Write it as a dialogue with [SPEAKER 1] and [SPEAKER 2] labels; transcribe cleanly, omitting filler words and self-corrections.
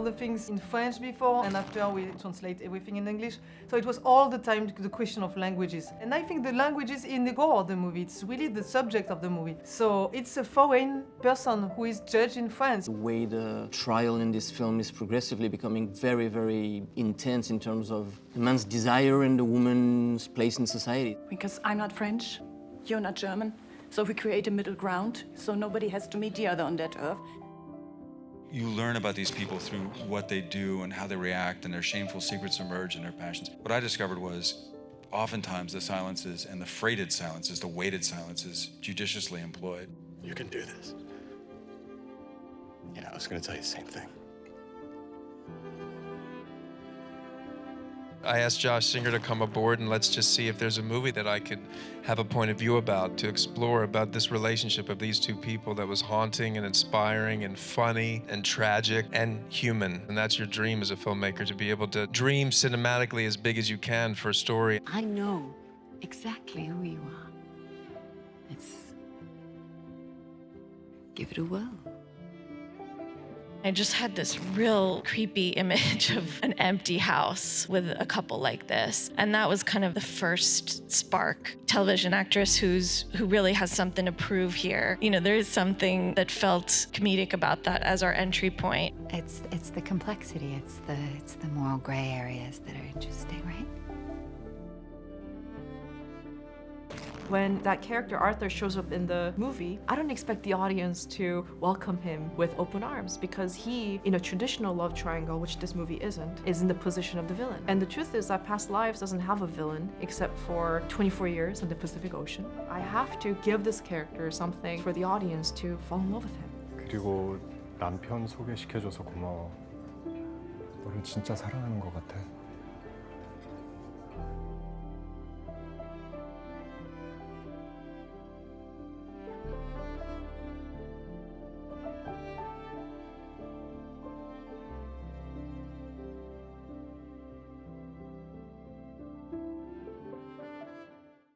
[SPEAKER 1] the things in French before, and after we translate everything in English. So it was all the time the question of languages. And I think the languages in the core of the movie, it's really the subject of the movie. So it's a foreign person who is judged in France.
[SPEAKER 2] The way the trial in this film is progressively becoming very, very intense in terms of the man's desire and the woman's place in society.
[SPEAKER 3] Because I'm not French, you're not German, so we create a middle ground, so nobody has to meet the other on that earth.
[SPEAKER 4] You learn about these people through what they do and how they react, and their shameful secrets emerge and their passions. What I discovered was oftentimes the silences and the freighted silences, the weighted silences, judiciously employed.
[SPEAKER 5] You can do this. Yeah, I was gonna tell you the same thing.
[SPEAKER 6] I asked Josh Singer to come aboard and let's just see if there's a movie that I could have a point of view about, to explore about this relationship of these two people that was haunting and inspiring and funny and tragic and human. And that's your dream as a filmmaker, to be able to dream cinematically as big as you can for a story.
[SPEAKER 7] I know exactly who you are. Give it a whirl.
[SPEAKER 8] I just had this real creepy image of an empty house with a couple like this. And that was kind of the first spark. Television actress who really has something to prove here. You know, there is something that felt comedic about that as our entry point.
[SPEAKER 7] It's the complexity, it's the moral gray areas that are interesting, right?
[SPEAKER 1] When that character Arthur shows up in the movie, I don't expect the audience to welcome him with open arms, because he, in a traditional love triangle, which this movie isn't, is in the position of the villain. And the truth is that Past Lives doesn't have a villain except for 24 years in the Pacific Ocean. I have to give this character something for the audience to fall in love with him.
[SPEAKER 5] 그리고 남편 소개시켜줘서 고마워. 너를 진짜 사랑하는 것 같아.